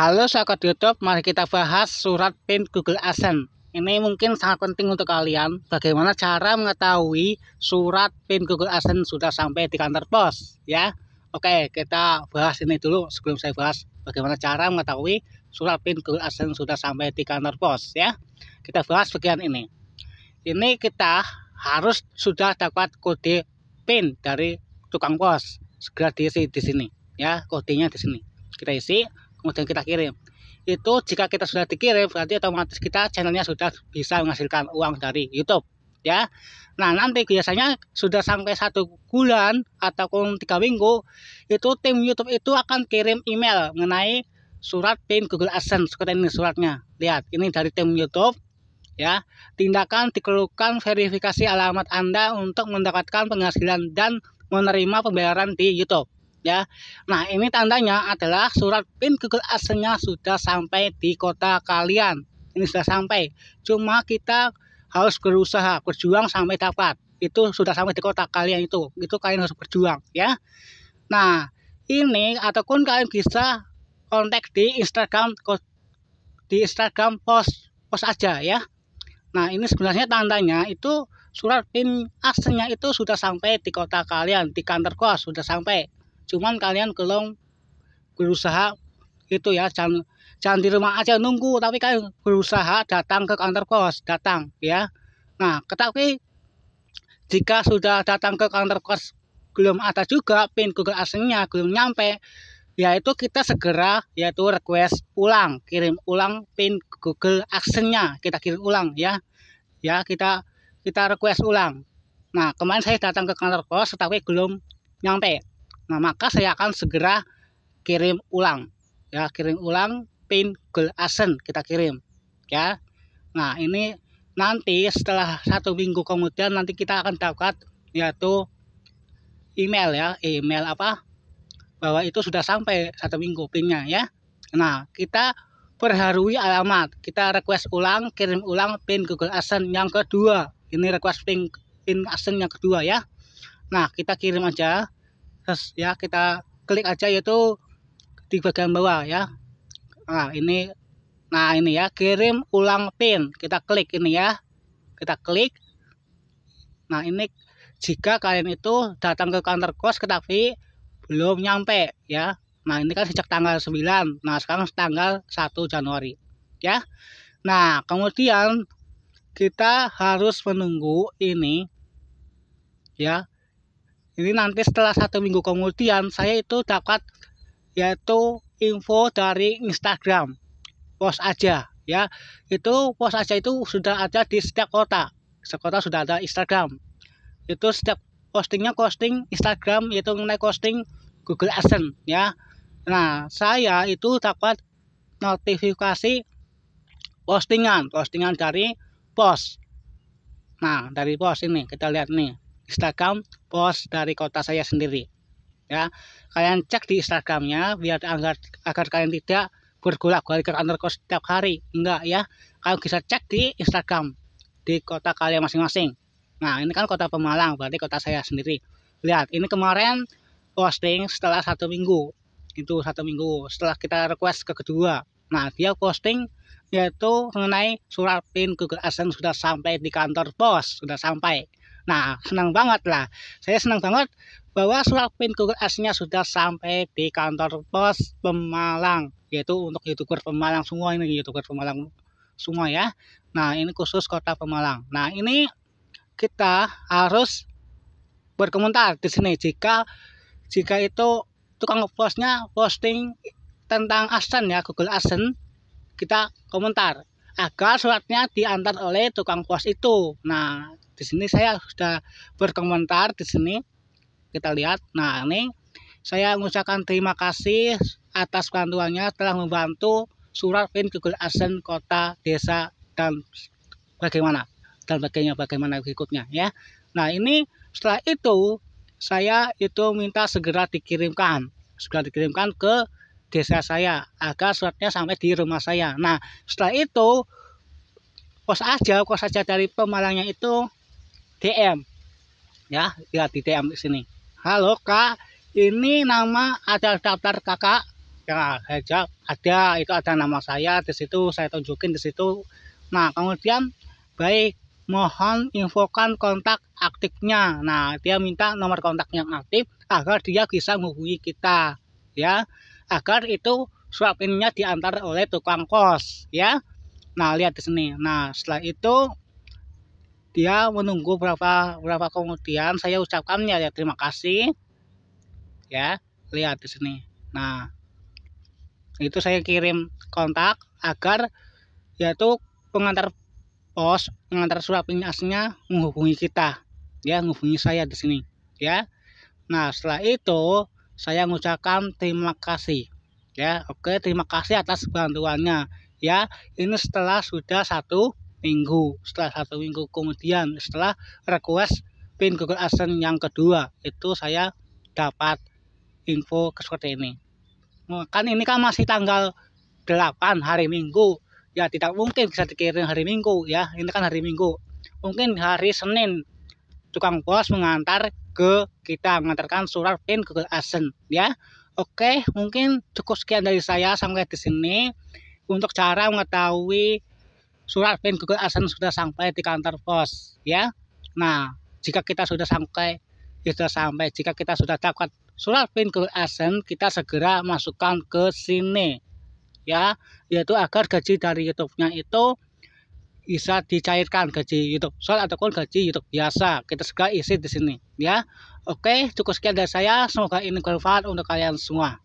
Halo sahabat YouTube, mari kita bahas surat PIN Google Adsense. Ini mungkin sangat penting untuk kalian. Bagaimana cara mengetahui surat PIN Google Adsense sudah sampai di kantor pos, ya? Oke, kita bahas ini dulu sebelum saya bahas bagaimana cara mengetahui surat PIN Google Adsense sudah sampai di kantor pos, ya. Kita bahas bagian ini. Ini kita harus sudah dapat kode PIN dari tukang pos. Segera diisi di sini, ya. Kodenya di sini. Kita isi, kemudian kita kirim. Itu jika kita sudah dikirim berarti otomatis kita channelnya sudah bisa menghasilkan uang dari YouTube, ya. Nah, nanti biasanya sudah sampai 1 bulan ataupun 3 minggu itu tim YouTube itu akan kirim email mengenai surat PIN Google Adsense. Seperti ini suratnya, lihat, ini dari tim YouTube, ya. Tindakan diperlukan verifikasi alamat Anda untuk mendapatkan penghasilan dan menerima pembayaran di YouTube, ya. Nah, ini tandanya adalah surat PIN Google Adsense-nya sudah sampai di kota kalian. Ini sudah sampai. Cuma kita harus berusaha, berjuang sampai dapat. Itu sudah sampai di kota kalian itu. Itu kalian harus berjuang, ya. Nah, ini ataupun kalian bisa kontak di Instagram pos aja, ya. Nah, ini sebenarnya tandanya itu surat PIN Adsense-nya itu sudah sampai di kota kalian, di kantor pos sudah sampai. Cuman kalian belum berusaha itu, ya. Jangan di rumah aja nunggu, tapi kalian berusaha datang ke kantor pos, datang, ya. Nah, tetapi jika sudah datang ke kantor pos belum ada juga PIN Google Adsense-nya, belum nyampe, yaitu kita segera yaitu request ulang, kirim ulang PIN Google Adsense-nya, kita kirim ulang, ya. Ya, kita request ulang. Nah, kemarin saya datang ke kantor pos tetapi belum nyampe. Nah, maka saya akan segera kirim ulang, ya, kirim ulang PIN Google Adsense, kita kirim, ya. Nah, ini nanti setelah 1 minggu kemudian nanti kita akan dapat yaitu email, ya, email apa bahwa itu sudah sampai 1 minggu PIN-nya, ya. Nah, kita perharui alamat, kita request ulang, kirim ulang PIN Google Adsense yang kedua. Ini request PIN Adsense yang kedua, ya. Nah, kita kirim aja. Terus, ya, kita klik aja yaitu di bagian bawah, ya. Nah, ini ya, kirim ulang PIN. Kita klik ini, ya. Kita klik. Nah, ini jika kalian itu datang ke kantor pos tetapi belum nyampe, ya. Nah, ini kan sejak tanggal 9. Nah, sekarang tanggal 1 Januari, ya. Nah, kemudian kita harus menunggu ini, ya. Ini nanti setelah 1 minggu kemudian saya itu dapat yaitu info dari Instagram pos aja, ya. Itu pos aja itu sudah ada di setiap kota. Setiap kota sudah ada Instagram. Itu setiap postingnya posting Instagram, yaitu mengenai posting Google Adsense, ya. Nah, saya itu dapat notifikasi postingan dari pos. Nah, dari pos ini kita lihat nih, Instagram pos dari kota saya sendiri, ya. Kalian cek di Instagramnya biar agar kalian tidak bergolak-balik ke kantor pos setiap hari, enggak, ya. Kalian bisa cek di Instagram di kota kalian masing-masing. Nah, ini kan kota Pemalang, berarti kota saya sendiri. Lihat, ini kemarin posting setelah 1 minggu. Itu 1 minggu setelah kita request ke kedua. Nah, dia posting yaitu mengenai surat PIN Google Adsense sudah sampai di kantor pos, sudah sampai. Nah, senang banget lah. Saya senang banget bahwa surat PIN Google Adsense-nya sudah sampai di kantor pos Pemalang, yaitu untuk YouTuber Pemalang semua, ini YouTuber Pemalang semua, ya. Nah, ini khusus kota Pemalang. Nah, ini kita harus berkomentar di sini jika itu tukang posnya posting tentang Adsense, ya, Google Adsense, kita komentar agar suratnya diantar oleh tukang pos itu. Nah, di sini saya sudah berkomentar di sini. Kita lihat. Nah, ini saya mengucapkan terima kasih atas bantuannya telah membantu surat PIN Google Adsense kota, desa dan bagaimana berikutnya, ya. Nah, ini setelah itu saya itu minta segera dikirimkan ke desa saya agar suratnya sampai di rumah saya. Nah, setelah itu pos aja dari Pemalangnya itu DM, ya, lihat di DM di sini. Halo Kak, ini nama ada daftar kakak, Ya, saya jawab ada, itu ada nama saya di situ, saya tunjukin di situ. Nah, kemudian baik, mohon infokan kontak aktifnya. Nah, dia minta nomor kontak yang aktif agar dia bisa menghubungi kita, ya. Agar itu surat PIN-nya diantar oleh tukang pos, ya. Nah, lihat di sini. Nah, setelah itu dia menunggu berapa kemudian saya ucapkan ya terima kasih, ya. Lihat di sini. Nah, itu saya kirim kontak agar yaitu pengantar pos, pengantar surat PIN aslinya menghubungi kita, ya, menghubungi saya di sini, ya. Nah, setelah itu saya mengucapkan terima kasih, ya. Oke, terima kasih atas bantuannya, ya. Ini setelah sudah 1 minggu, setelah 1 minggu kemudian, setelah request PIN Google AdSense yang kedua, itu saya dapat info seperti ini. Kan ini kan masih tanggal 8 hari Minggu, ya tidak mungkin bisa dikirim hari Minggu, ya. Ini kan hari Minggu, mungkin hari Senin tukang pos mengantar ke kita, mengantarkan surat PIN Google AdSense, ya. Oke, mungkin cukup sekian dari saya sampai di sini untuk cara mengetahui surat PIN Google AdSense sudah sampai di kantor pos, ya. Nah, jika kita sudah sampai, jika kita sudah dapat surat PIN Google AdSense, kita segera masukkan ke sini, ya, yaitu agar gaji dari YouTube-nya itu bisa dicairkan, gaji YouTube Short ataupun gaji YouTube biasa, kita segera isi di sini, ya. Oke, cukup sekian dari saya, semoga ini bermanfaat untuk kalian semua.